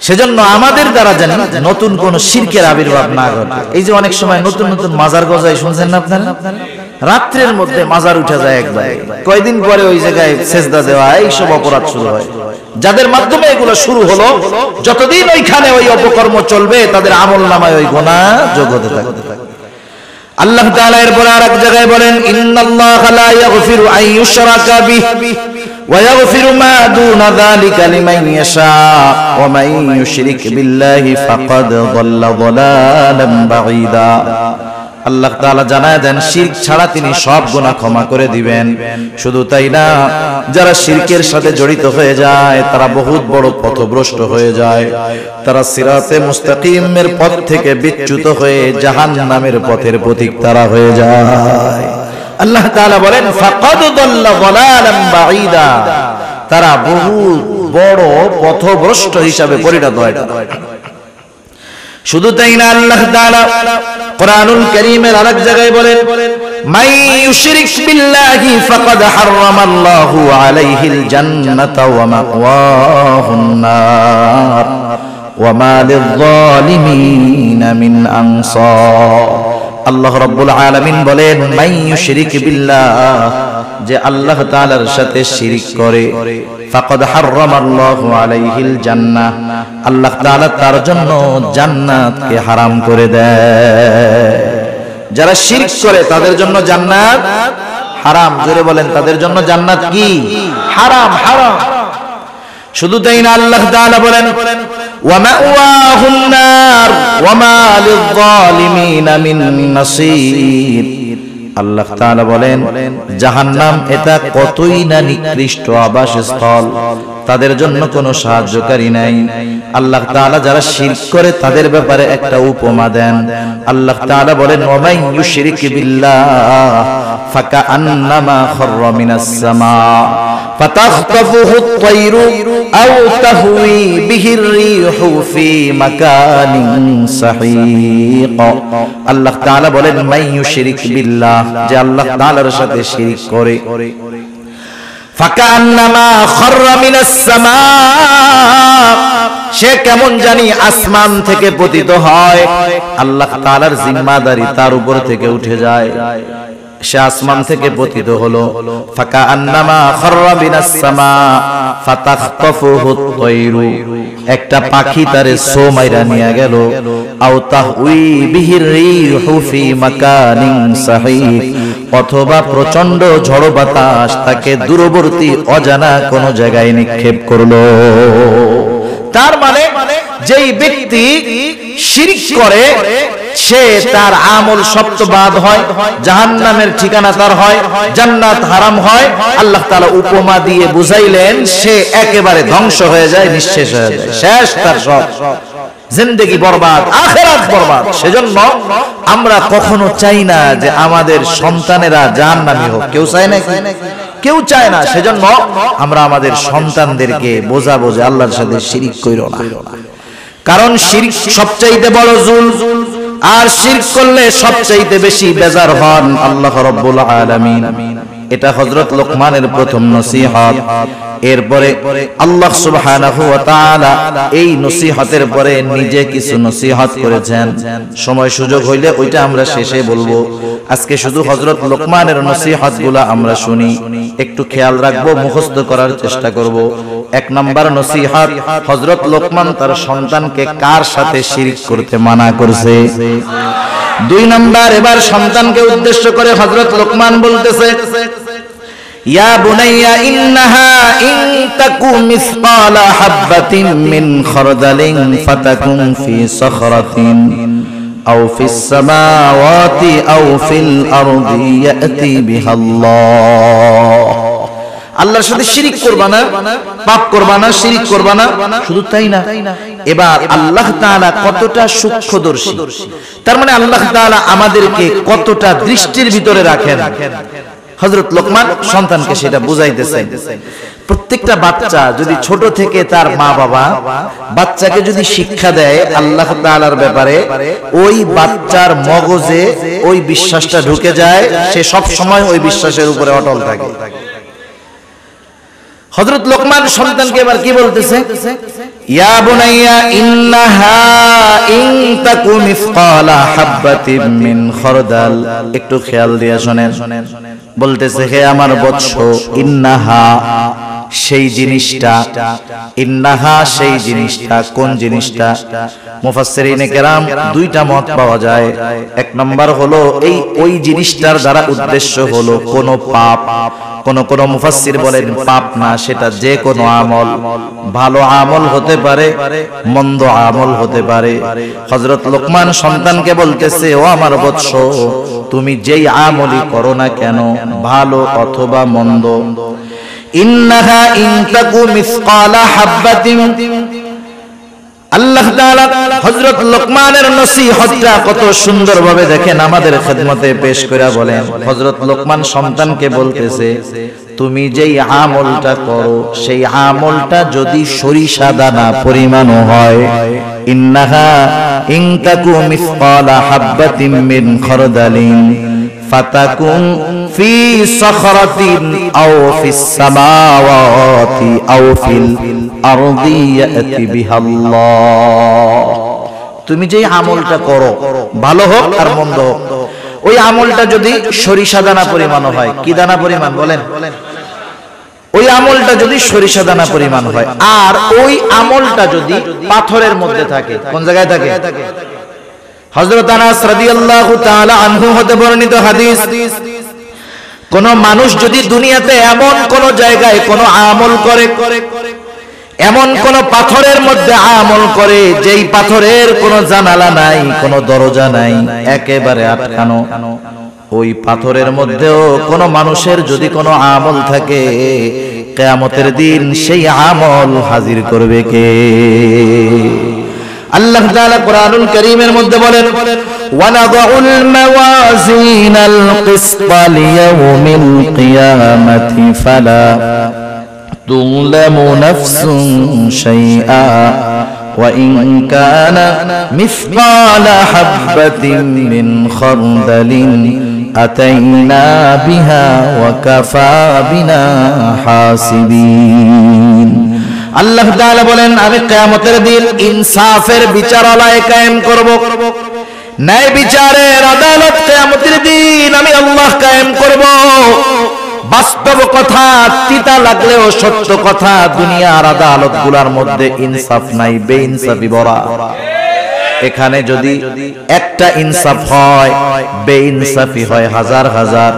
সেজন্য আমাদের দ্বারা যেন নতুন কোন শিরকের আবির্ভাব না ঘটে। এই যে অনেক সময় নতুন নতুন মাজার গজায়, শুনছেন না আপনারা? রাত্রের মধ্যে মাজার উঠে যায় একবার, কয়দিন পরে ওই জায়গায় সেজদা দেওয়া, এইসব অপরাধ শুরু হয়। যাদের মাধ্যমে এগুলো শুরু হলো, যতদিন ওইখানে ওই অপকর্ম চলবে তাদের আমলনামায় ওই গুনাহ যোগ হতে থাকবে। আল্লাহ তাআলা এরপর আরেক জায়গায় বলেন, ইন্নাল্লাহা লা ইয়াগফিরু আন ইউশরাকা বিহি ওয়া ইয়াগফিরু মা দুনা যালিকা লিমান ইয়াশা ওয়া মান ইউশরিক বিল্লাহি ফাকাদ যাল্লা যালালান বাঈদা। আল্লাহ তাআলা জানায় দেন, শিরক ছাড়া তিনি সব গুনাহ ক্ষমা করে দিবেন। শুধু তাই না, যারা শিরকের সাথে জড়িত হয়ে যায় তারা বহুত বড় পথভ্রষ্ট হয়ে যায়, তারা সিরাতে মুস্তাকিমের পথ থেকে বিচ্যুত হয়ে জাহান্নামের পথের পথিক তারা হয়ে যায়। আল্লাহ তাআলা বলেন, ফাকাদ যাল্লা যালালান বাঈদা, তারা বহু বড় পথভ্রষ্ট হিসাবে পরিণত হয়। শুধু তাই না, আল্লাহ তাআলা কোরআনুল কারীমের আরেক জায়গায় বলেন, মান ইউশরিক বিল্লাহি ফাকাদ হারামাল্লাহু আলাইহিল জান্নাতা ওয়া মাওয়াহুন নার ওয়া মা লিয-যালিমিনা মিন আনসার। আল্লাহ রাব্বুল আলামিন বলেন, মান ইউশরিক বিল্লাহ, যে আল্লাহ তাআলার সাথে শিরক করে, ফাকাদ হারামাল্লাহু আলাইহিল জান্নাহ, আল্লাহ তাআলা তার জন্য জান্নাতকে হারাম করে দেয়। যারা শিরক করে তাদের জন্য জান্নাত হারাম। জোরে বলেন, তাদের জন্য জান্নাত কি? হারাম, হারাম। শুধু তাই না, আল্লাহ তাআলা বলেন, ওয়া মাওয়াহুন নার ওয়া মা লিয-যালিমিনা মিন নাসীর। আল্লাহ তাআলা বলেন জাহান্নাম এটা কতই না নিকৃষ্ট আবাসস্থল, তাদের জন্য কোনো সাহায্যকারী নাই। আল্লাহ তাআলা যারা শিরক করে তাদের ব্যাপারে একটা উপমা দেন। আল্লাহ তাআলা বলেন ওয়া মান ইউশরিক বিল্লাহ ফাকাআন্নামা খাররা মিনাস সামা ফাতাখতাফুহু আত-তায়রু আও তাহওয়ি বিহির রিহু ফি মাকানিন সাহিক। আল্লাহ তাআলা বলেন মান ইউশরিক বিল্লাহ, যে আল্লাহ তাআলার সাথে শিরক করে, ফাকান্নামা খাররা মিনাস সামা, সে কেমন জানি আসমান থেকে পতিত হয়, আল্লাহ তাআলার জিম্মাদারি তার উপর থেকে উঠে যায়, সে আসমান থেকে পতিত হলো। ফাকান্নামা খাররা মিনাস সামা ফাতাখতাফুহু আত-তায়রু, একটা পাখি তারে সো মাইরা নিয়ে গেল। আও তাহউই বিহির রিহু ফি মাকানিন সাহিক, অথবা প্রচন্ড ঝড় বাতাস তাকে দূরবর্তী অজানা কোন জায়গায় নিক্ষেপ করলো। তার মানে যেই ব্যক্তি শিরক করে সে তার আমল সপ্ত বাদ হয়, জাহান্নামের ঠিকানা তার হয়, জান্নাত হারাম হয়। আল্লাহ তাআলা উপমা দিয়ে বুঝাইলেন সে একেবারে ধ্বংস হয়ে যায়, নিঃশেষ হয়ে যায়, শেষ তার সব, জিন্দেগি বরবাদ, আখিরাত বরবাদ। সেজন্য আমরা কখনো চাই না যে আমাদের সন্তানেরা জাহান্নামী হোক, কেউ চায় না, কেউ চায় না। সেজন্য আমরা আমাদের সন্তানদেরকে বোঝাবো যে আল্লাহর সাথে শিরক কইরো না, কারণ শিরক সবচাইতে বড় জুলম, আর শিরক করলে সবচাইতে বেশি বেজার হন আল্লাহ রাব্বুল আলামিন। এটা হযরত লোকমানের প্রথম নসিহত। এরপরে আল্লাহ সুবহানাহু ওয়া তাআলা এই নসিহতের পরে নিজে কিছু নসিহত করেছেন। সময় সুযোগ হইলে ওইটা আমরা শেষে বলবো। আজকে শুধু হযরত লোকমানের নসিহতগুলো আমরা শুনি, একটু খেয়াল রাখবো, মুখস্থ করার চেষ্টা করব। এক নাম্বার নসিহত, হযরত লোকমান তার সন্তানকে কার সাথে শিরক করতে মানা করছে। দুই নাম্বার, এবার সন্তানকে উদ্দেশ্য করে হযরত লোকমান বলতেছে ইয়া বুনাইয়া ইন্নাহা ইন তাকু মিসকালা হাববাতিন মিন খারদালিন ফাতাকুন ফি সাখরাতিন আও ফিস সামাওয়াতি আও ফিল আরদি ইয়াতি বিহাল্লাহ। আল্লাহর সাথে শিরক করবা না, পাপ করবা না, শিরক করবা না। শুধু তাই না, এবার আল্লাহ তাআলা কতটা সূক্ষ্মদর্শী, তার মানে আল্লাহ তাআলা আমাদেরকে কতটা দৃষ্টির ভিতরে রাখেন। হযরত লোকমান সন্তানকে সেটা বুঝাইতেছেন। প্রত্যেকটা বাচ্চা যদি ছোট থেকে তার মা বাবা বাচ্চাকে যদি শিক্ষা দেয় আল্লাহ তাআলার ব্যাপারে, ওই বাচ্চার মগজে ওই বিশ্বাসটা ঢুকে যায়, সে সব সময় ওই বিশ্বাসের উপরে অটল থাকে। হযরত লোকমান সন্তানকে এবার কি বলতেছে, ইয়া বুনাইয়া ইন্নাহা ইন তাকু মিসকালা হাববাতিন মিন খারদাল। একটু খেয়াল দিয়ে শুনেন। বলতেছে হে আমার বৎস, ইন্নাহা সেই জিনিসটা, ইন্নাহা সেই জিনিসটা, কোন জিনিসটা? মুফাসসিরিনে কেরাম দুইটা মত পাওয়া যায়। এক নম্বর হলো এই ওই জিনিসটার দ্বারা উদ্দেশ্য হলো কোন পাপ। কোন মুফাসসির বলেন পাপ না, সেটা যে কোনো আমল, ভালো আমল হতে পারে, মন্দ আমল হতে পারে। হযরত লোকমান সন্তানকে বলতেছে ও আমার বৎস, তুমি যেই আমলই করো না কেন, ভালো অথবা মন্দ, ইন্নাহা ইন তাকু মিসকালা হাববাতিন। আল্লাহ তাআলা হযরত লোকমানের নসিহতটা কত সুন্দরভাবে দেখেন আমাদের খেদমতে পেশ করে বলেন। হযরত লোকমান সন্তানকে বলতেছে তুমি যেই আমলটা করো সেই আমলটা যদি সরিষা দানা পরিমাণও হয়, ইন্নাহা ইন তাকু মিসকালা হাববাতিন মিন খারদালিন ফাতাকুন ফি সাখরাতিন আও ফিস সামাওয়াতি আও ফিল আরদি ইয়াতি বিহাল্লাহ। তুমি যেই আমলটা করো, ভালো হোক আর মন্দ হোক, ওই আমলটা যদি সরিষা দানা পরিমাণ হয়, কি দানা পরিমাণ বলেন? ওই আমলটা যদি সরিষা দানা পরিমাণ হয়, আর ওই আমলটা যদি পাথরের মধ্যে থাকে, কোন জায়গায় থাকে? হযরত আনাস রাদিয়াল্লাহু তাআলা আনহু হতে বর্ণিত হাদিস, কোন মানুষ যদি দুনিয়াতে এমন কোন জায়গায় কোন আমল করে, এমন কোন পাথরের মধ্যে আমল করে যেই পাথরের কোন জানালা নাই, কোন দরজা নাই, একেবারে আটকানো, ওই পাথরের মধ্যেও কোনো মানুষের যদি কোনো আমল থাকে, কিয়ামতের দিন সেই আমল হাজির করবে কে? আল্লাহ তাআলা কোরআনুল কারীমের মধ্যে বলেন, ওয়ানাদাউল মাওয়াজিনাল কিসতা লিয়াউমিল কিয়ামাতি ফালা তুযলামু নাফসুন শাইআ ওয়া ইন কানা মিসকালা হাববাতিন মিন খারদালিন আতাইনা বিহা ওয়া কাফা বিনা হাসিবিন। আল্লাহ তাআলা বলেন, আমি কিয়ামতের দিন ইনসাফের বিচারালয় কায়েম করব, ন্যায় বিচারের আদালত কিয়ামতের দিন আমি আল্লাহ কায়েম করব। বাস্তব কথা, তিতা লাগলেও সত্য কথা, দুনিয়ার আদালতগুলোর মধ্যে ইনসাফ নাই, বেইনসাফি ভরা। এখানে যদি একটা ইনসাফ হয়, বেইনসাফি হয় হাজার হাজার,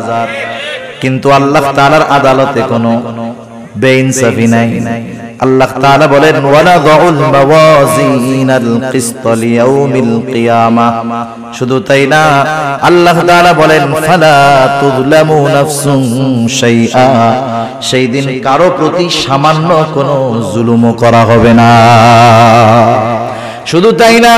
কিন্তু আল্লাহ তাআলার আদালতে কোনো বেইনসাফি নাই। আল্লাহ তাআলা বলেন, ওয়ানাদাউল মাওয়াজিনাল কিসতা লিয়াউমিল কিয়ামাহ। শুধু তাই না, আল্লাহ তাআলা বলেন, ফালা তুযলামু নাফসুন শাইআ। সেই দিন কারো প্রতি সামান্য কোনো জুলুমও করা হবে না। শুধু তাই না,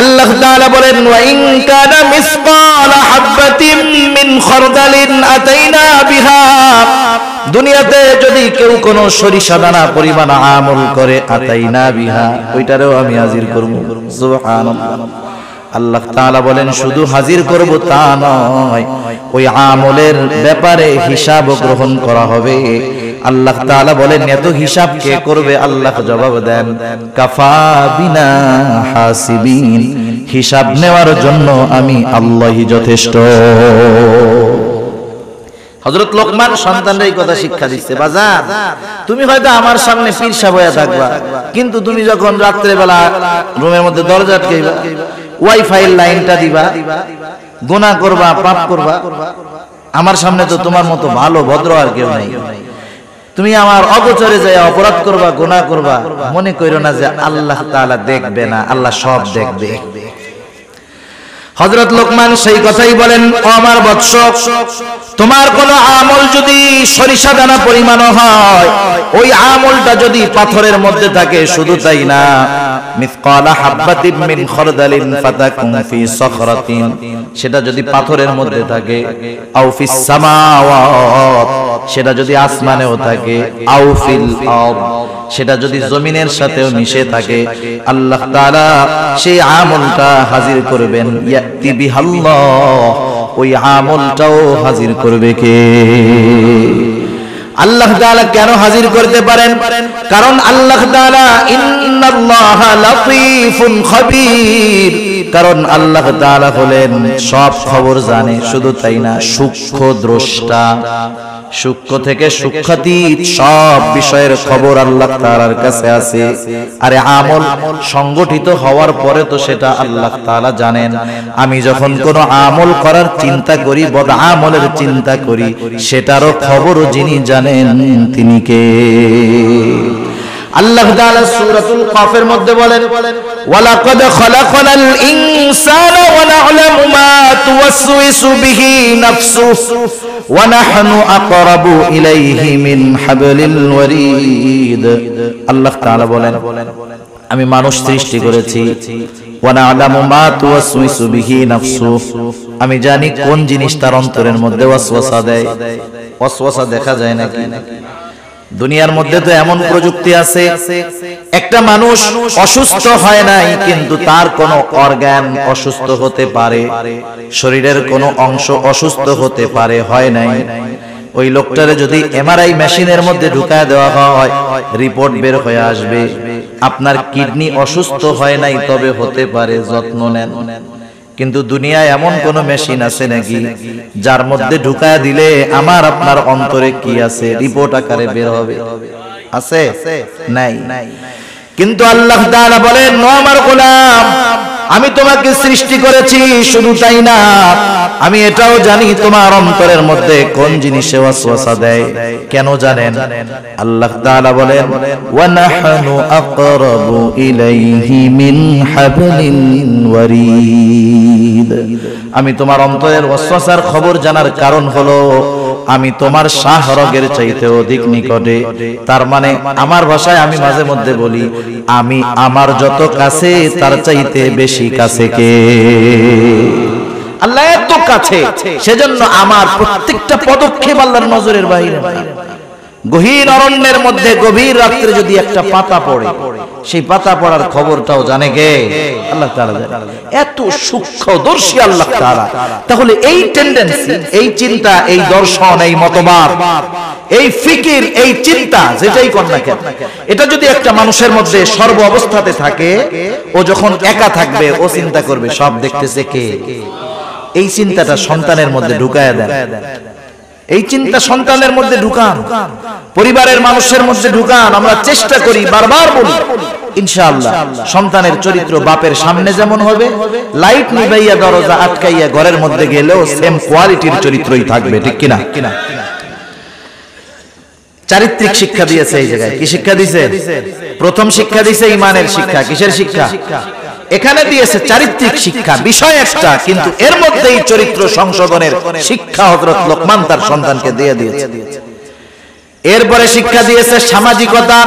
আল্লাহ তাআলা বলেন, ওয়া ইন কানা মিসকালা হাববাতিন মিন খারদালিন আতাইনা বিহা। দুনিয়াতে যদি কেউ কোনো সরিষা দানা পরিমাণ আমল করে, আতাইনা বিহা, ওইটারেও আমি হাজির করব। সুবহানাল্লাহ। আল্লাহ তাআলা বলেন, শুধু হাজির করব তা নয়, ওই আমলের ব্যাপারে হিসাব গ্রহণ করা হবে। আল্লাহ তাআলা বলেন, এত হিসাব কে করবে? আল্লাহ জবাব দেন, কাফা বিনা হাসিবিন। হিসাব নেওয়ার জন্য আমি আল্লাহই যথেষ্ট। হযরত লোকমান সন্তানদের এই কথা শিক্ষা দিচ্ছে, বাজার তুমি হয়তো আমার সামনে পীর সাহেব হয়ে থাকবা, কিন্তু তুমি যখন রাত্রে বেলা রুমের মধ্যে দরজা আটকাইবা, ওয়াইফাই লাইনটা দিবা, গুনাহ করবা, পাপ করবা, আমার সামনে তো তোমার মতো ভালো ভদ্র আর কেউ নাই। তুমি আমার অগোচরে যায় অপরাধ করবা, গুনাহ করবা, মনে কইরো না যে আল্লাহ তাআলা দেখবে না, আল্লাহ সব দেখবে। হযরত লোকমান সেই কথাই বলেন, ও আমার বৎস, তোমার কোন আমল যদি সরিষা দানা পরিমাণ হয়, ওই আমলটা যদি পাথরের মধ্যে থাকে, শুধু তাই না, মিসকালা হাববাতিন মিন খারদালিন ফাতাকুন ফি সখরাতিন, সেটা যদি পাথরের মধ্যে থাকে, আও ফিস সামাওয়াত, সেটা যদি আসমানেও থাকে, আও ফিল আরদ, সেটা যদি জমিনের সাথেও মিশে থাকে, আল্লাহ তাআলা সেই আমলটা হাজির করবেন। ইয়াতি বিহাল্লাহ, ওই আমলটাও হাজির করবে কে? আল্লাহ তাআলা কেন হাজির করতে পারেন? কারণ আল্লাহ তাআলা ইন্নাল্লাহা লাতীফুন খাবীর, কারণ আল্লাহ তাআলা হলেন সব খবর জানে। শুধু তাই না, সূক্ষ্ম দ্রষ্টা, সূক্ষ্ম থেকে সূক্ষ্মাতীত সব বিষয়ের খবর আল্লাহ তাআলার কাছে আছে। আরে আমল সংগঠিত হওয়ার পরে তো সেটা আল্লাহ তাআলা জানেন। আমি যখন কোনো আমল করার চিন্তা করি, বদ আমলের চিন্তা করি, সেটারও খবরও যিনি জানেন তিনি কে? আল্লাহ তাআলা সূরাতুল কাফের মধ্যে বলেন, ওয়ালাকাদ খালাকনাল ইনসানা ওয়া না'লামু মা তুওয়াসওয়িসু বিহি নাফসুহু ওয়া নাহনু আকরাবু ইলাইহি মিন হাবলিল ওয়ারিদ। আল্লাহ তাআলা বলেন, আমি মানুষ সৃষ্টি করেছি, ওয়া না'লামু মা তুওয়াসওয়িসু বিহি নাফসুহু, আমি জানি কোন জিনিস তার অন্তরের মধ্যে ওয়াসওয়াসা দেয়। ওয়াসওয়াসা দেখা যায় নাকি? দুনিয়ার মধ্যে তো এমন প্রযুক্তি আছে, একটা মানুষ অসুস্থ হয় নাই, কিন্তু তার কোনো অর্গান অসুস্থ হতে পারে, শরীরের কোনো অংশ অসুস্থ হতে পারে, হয় নাই। ওই লোকটারে যদি এমআরআই মেশিনের মধ্যে ঢুকায় দেওয়া হয়, রিপোর্ট বের হয়ে আসবে আপনার কিডনি অসুস্থ হয় নাই, তবে হতে পারে, যত্ন নেন। কিন্তু দুনিয়ায় এমন কোন মেশিন আছে নাকি যার মধ্যে ঢুকায় দিলে আমার আপনার অন্তরে কি আছে রিপোর্ট আকারে বের হবে? আছে? নাই। কিন্তু আল্লাহ তাআলা বলেন, ও আমার গোলাম, আমি তোমাকে সৃষ্টি করেছি, শুধু তাই না আমি এটাও জানি তোমার অন্তরের মধ্যে কোন জিনিসে ওয়াসওয়াসা দেয়। কেন জানেন? আল্লাহ তাআলা বলেন ওয়া নাহনু আকরাবু ইলাইহি মিন হাবলিল ওয়ারিদ। আমি তোমার অন্তরের ওয়াসওয়াসার খবর জানার কারণ হলো আমি তোমার শাহরগের চাইতে অধিক নিকটে। তার মানে আমার ভাষায় আমি মাঝে মধ্যে বলি আমি আমার যত কাছে তার চাইতে বেশি কাছে কে? আল্লাহ এত কাছে, সেজন্য আমার প্রত্যেকটা পদক্ষেপ আল্লাহর নজরের বাইরে না। গহীন অরণ্যের মধ্যে গভীর রাত্রে যদি একটা পাতা পড়ে, সেই পাতা পড়ার খবরটাও জানে কে? আল্লাহ তাআলা জানে। এত সূক্ষ্মদর্শী আল্লাহ তাআলা। তাহলে এই টেন্ডেন্সি, এই চিন্তা, এই দর্শন, এই মতবাদ, এই ফিকির, এই চিন্তা যেটাই কর না কেন, এটা যদি একটা মানুষের মধ্যে সর্ব অবস্থাতে থাকে, ও যখন একা থাকবে ও চিন্তা করবে সব দেখতেছে কে? এই চিন্তাটা সন্তানের মধ্যে ঢুকায় দেন। এই চিন্তা সন্তানের মধ্যে ঢুকান, পরিবারের মানুষের মধ্যে ঢুকান। আমরা চেষ্টা করি, বারবার বলি, ইনশাআল্লাহ সন্তানের চরিত্র বাপের সামনে যেমন হবে, লাইট নিভাইয়া দরজা আটকাইয়া ঘরের মধ্যে গেলেও সেম কোয়ালিটির চরিত্রই থাকবে। ঠিক কিনা? চারিত্রিক শিক্ষা দিয়েছে এই জায়গায়। কি শিক্ষা দিয়েছে? প্রথম শিক্ষা দিয়েছে ঈমানের শিক্ষা। কিসের শিক্ষা? এখানে দিয়েছে চারিত্রিক শিক্ষা, বিষয় একটা, কিন্তু এর মধ্যেই চরিত্র সংশোধনের শিক্ষা হযরত লোকমান তার সন্তানকে দিয়ে দিয়েছে। এরপরে শিক্ষা দিয়েছে সামাজিকতা।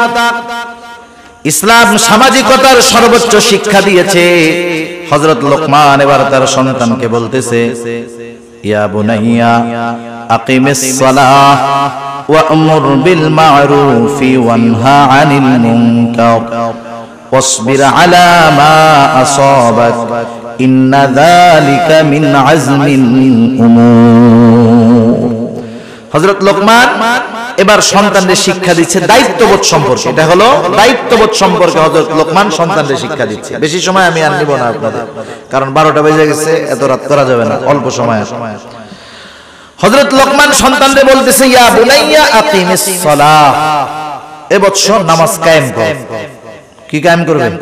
ইসলাম সামাজিকতার সর্বোচ্চ শিক্ষা দিয়েছে। হযরত লোকমান এবার তার সন্তানকে বলতেছে ইয়া বুনাইয়া আকিমিস সালাহ ওয়া'মুর বিল মা'রুফি ওয়ানহা আনিল মুনকার واصبر على ما أصابك إن ذلك من عزم الأمور। হযরত লোকমান এবার সন্তানদের শিক্ষা দিচ্ছে দায়িত্ববোধ সম্পর্কে। এটা হলো দায়িত্ববোধ সম্পর্কে হযরত লোকমান সন্তানদের শিক্ষা দিচ্ছে। বেশি সময় আমি আর নিব না আপনাদের, কারণ 12টা বেজে গেছে, এত রাত করা যাবে না, অল্প সময়। হযরত লোকমান সন্তানদের বলতেছে ইয়া বুনাইয়া আকিমিস সালাহ, এ বৎস নামাজ কায়েম কর। কি কায়েম করবেন?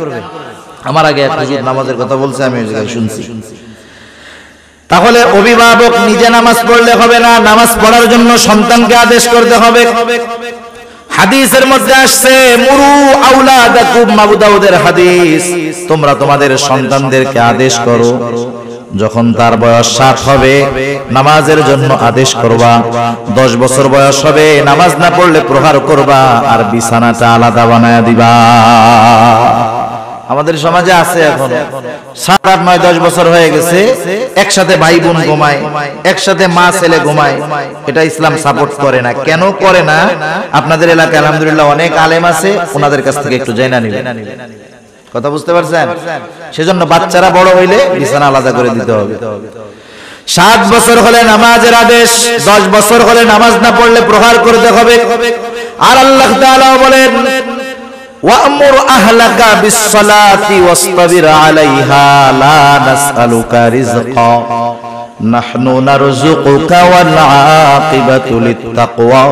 আমার আগে এক হুজুর নামাজের কথা বলছে, আমি ওই জায়গায় শুনছি। তাহলে অভিভাবক নিজে নামাজ পড়লে হবে না, নামাজ পড়ার জন্য সন্তানকে আদেশ করতে হবে। হাদিসের মধ্যে আসছে মুরু আওলাদাকুম, আবু দাউদের হাদিস, তোমরা তোমাদের সন্তানদেরকে আদেশ করো যখন তার বয়স 7 হবে নামাজের জন্য আদেশ করবা, 10 বছর বয়স হবে নামাজ না পড়লে প্রহার করবা, আর বিছানাটা আলাদা বানায়া দিবা। আমাদের সমাজে আছে এখন 7, 8, 9, 10 বছর হয়ে গেছে, একসাথে ভাই বোন ঘুমায়, একসাথে মা ছেলে ঘুমায়। এটা ইসলাম সাপোর্ট করে না। কেন করে না? আপনাদের এলাকায় আলহামদুলিল্লাহ অনেক আলেম আছে, ওনাদের কাছ থেকে একটু জেনে নিবেন। কথা বুঝতে পারছেন? সেজন্য বাচ্চারা বড় হইলে বিছানা আলাদা করে দিতে হবে। 7 বছর হলে নামাজের আদেশ, 10 বছর হলে নামাজ না পড়লে প্রহার করতে হবে। আর আল্লাহ তাআলা বলেন ওয়া'মুর আহলাকা বিস-সালাতি ওয়াসতাবির আলাইহা লা নাসআলুকা রিজকা নাহনু নারযুকুকা ওয়াল আকিবাতু লিত-তাকওয়া।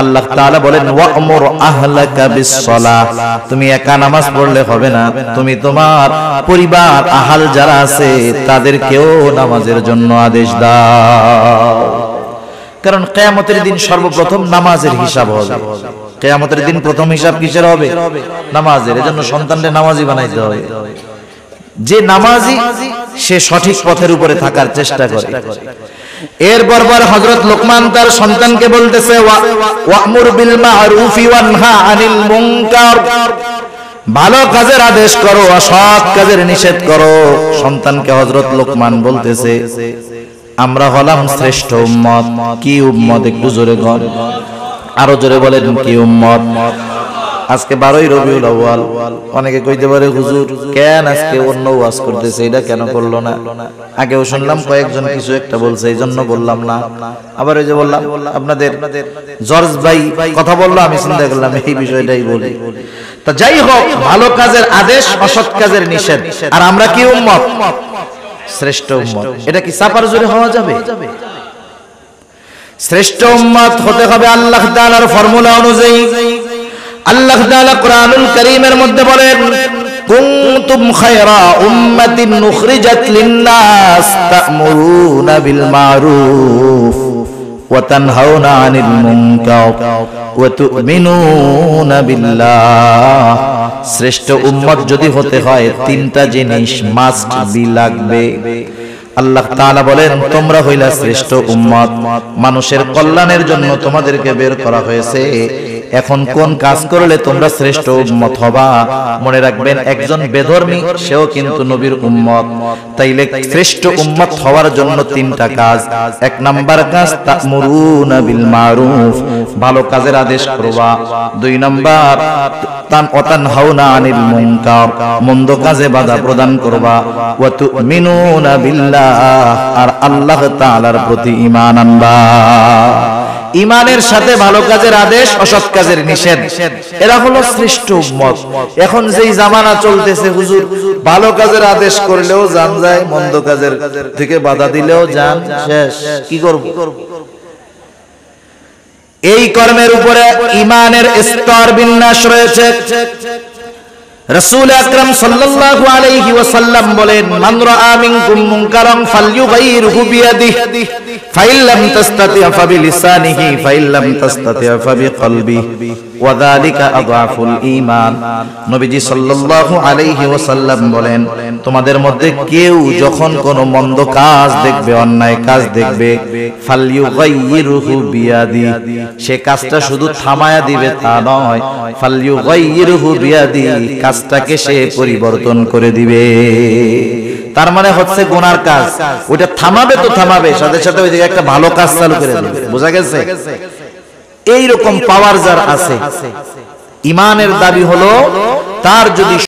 আল্লাহ তাআলা বলেন ওয়া'মুর আহলাকা বিস-সালাহ, তুমি একা নামাজ পড়লে হবে না, তুমি তোমার পরিবার আহাল যারা আছে তাদেরকেও নামাজের জন্য আদেশ দাও। কারণ কিয়ামতের দিন সর্বপ্রথম নামাজের হিসাব হবে। কিয়ামতের দিন প্রথম হিসাব কিসের হবে? নামাজের। এজন্য সন্তানদের নামাজি বানাইতে হবে। যে নামাজি সে সঠিক পথের উপরে থাকার চেষ্টা করে। এরপর হযরত লোকমান তার সন্তানকে বলতেছে ওয়া'মুর বিল মা'রুফি ওয়ানহা আনিল মুনকার, ভালো কাজের আদেশ করো, অসৎ কাজের নিষেধ করো। সন্তানকে হযরত লোকমান বলতেছে আমরা হলাম শ্রেষ্ঠ উম্মত। কি উম্মত? একটু জোরে বল, আরো জোরে বলেন কি উম্মত? আজকে 12ই রবিউল আউয়াল। অনেকে কইতে পারে হুজুর কেন আজকে অন্য ওয়াজ করতেছে, এটা কেন করলো না? আগেও শুনলাম কয়েকজন কিছু একটা বলছে, এই জন্য বললাম না। আবার ওই যে বললাম আপনাদের জর্জ ভাই কথা বললো, আমি চিন্তা করলাম এই বিষয়টাই বলি। তা যাই হোক, ভালো কাজের আদেশ, অসৎ কাজের নিষেধ। আর আমরা কি উম্মত? শ্রেষ্ঠ উম্মত। এটা কি চাপার জোরে হওয়া যাবে? শ্রেষ্ঠ উম্মত হতে হবে আল্লাহ তাআলার ফর্মুলা অনুযায়ী। আল্লাহ তাআলা কোরআনুল কারীমের মধ্যে বলেন কুনতুম খায়রা উম্মাতিন উখরিজাত লিন-নাস তা'মুরুনা বিল মা'রুফ ওয়া তানহাউনা আনিল মুনকার ওয়া তু'মিনুনা বিল্লাহ। শ্রেষ্ঠ উম্মত যদি হতে হয় তিনটা জিনিস মাস্ট বি লাগবে। আল্লাহ তাআলা বলেন তোমরা হইলা শ্রেষ্ঠ উম্মত, মানুষের কল্যাণের জন্য তোমাদেরকে বের করা হয়েছে। এখন কোন কাজ করলে তোমরা শ্রেষ্ঠ উম্মত হবা? মনে রাখবেন একজন বেধর্মী সেও কিন্তু নবীর উম্মত। তাইলে শ্রেষ্ঠ উম্মত হওয়ার জন্য তিনটা কাজ। এক নাম্বার কাজ তা'মুরুনা বিল মারুফ, ভালো কাজের আদেশ করবা। দুই নাম্বার তানহাউনা আনিল মুনকার, মন্দ কাজে বাধা প্রদান করবা। ওয়া তু'মিনুনা বিল্লাহ, আর আল্লাহ তাআলার প্রতি ঈমান আনবা। ঈমানের সাথে ভালো কাজের আদেশ, অসৎ কাজের নিষেধ, এরা হলো শ্রেষ্ঠ উম্মত। এখন যেই জামানা চলতেছে হুজুর, ভালো কাজের আদেশ করলেও জান যায়, মন্দ কাজের থেকে বাধা দিলেও জান শেষ। কি করব? এই কর্মের উপরে ঈমানের স্তর বিন্যাস রয়েছে। রাসূল আকরাম সাল্লাল্লাহু আলাইহি ওয়াসাল্লাম বলেন, মান রাআ মিনকুম মুনকারান ফালইয়ুগাইরহু বিয়াদিহি ফাইন লাম তাসতাতি ফাবিলিসানিহি ফাইন লাম তাসতাতি ফাবিকলবিহি ওয়া যালিকা আযআফুল ঈমান। নবীজি সাল্লাল্লাহু আলাইহি ওয়াসাল্লাম বলেন, তোমাদের মধ্যে কেউ যখন কোনো মন্দ কাজ দেখবে, অন্যায় কাজ দেখবে, ফালইয়ুগাইরহু বিয়াদিহি, সে কাজটা শুধু থামায়া দিবে তা নয়, ফালইয়ুগাইরহু বিয়াদিহি, কাজটাকে সে পরিবর্তন করে দিবে। তার মানে হচ্ছে গুনার কাজ, ওটা থামাবে তো থামাবে, সাথে সাথে ওই দিকে একটা ভালো কাজ চালু করে দিবে। বোঝা গেছে? এইরকম পাওয়ার যার আছে। ঈমানের দাবি হলো তার যদি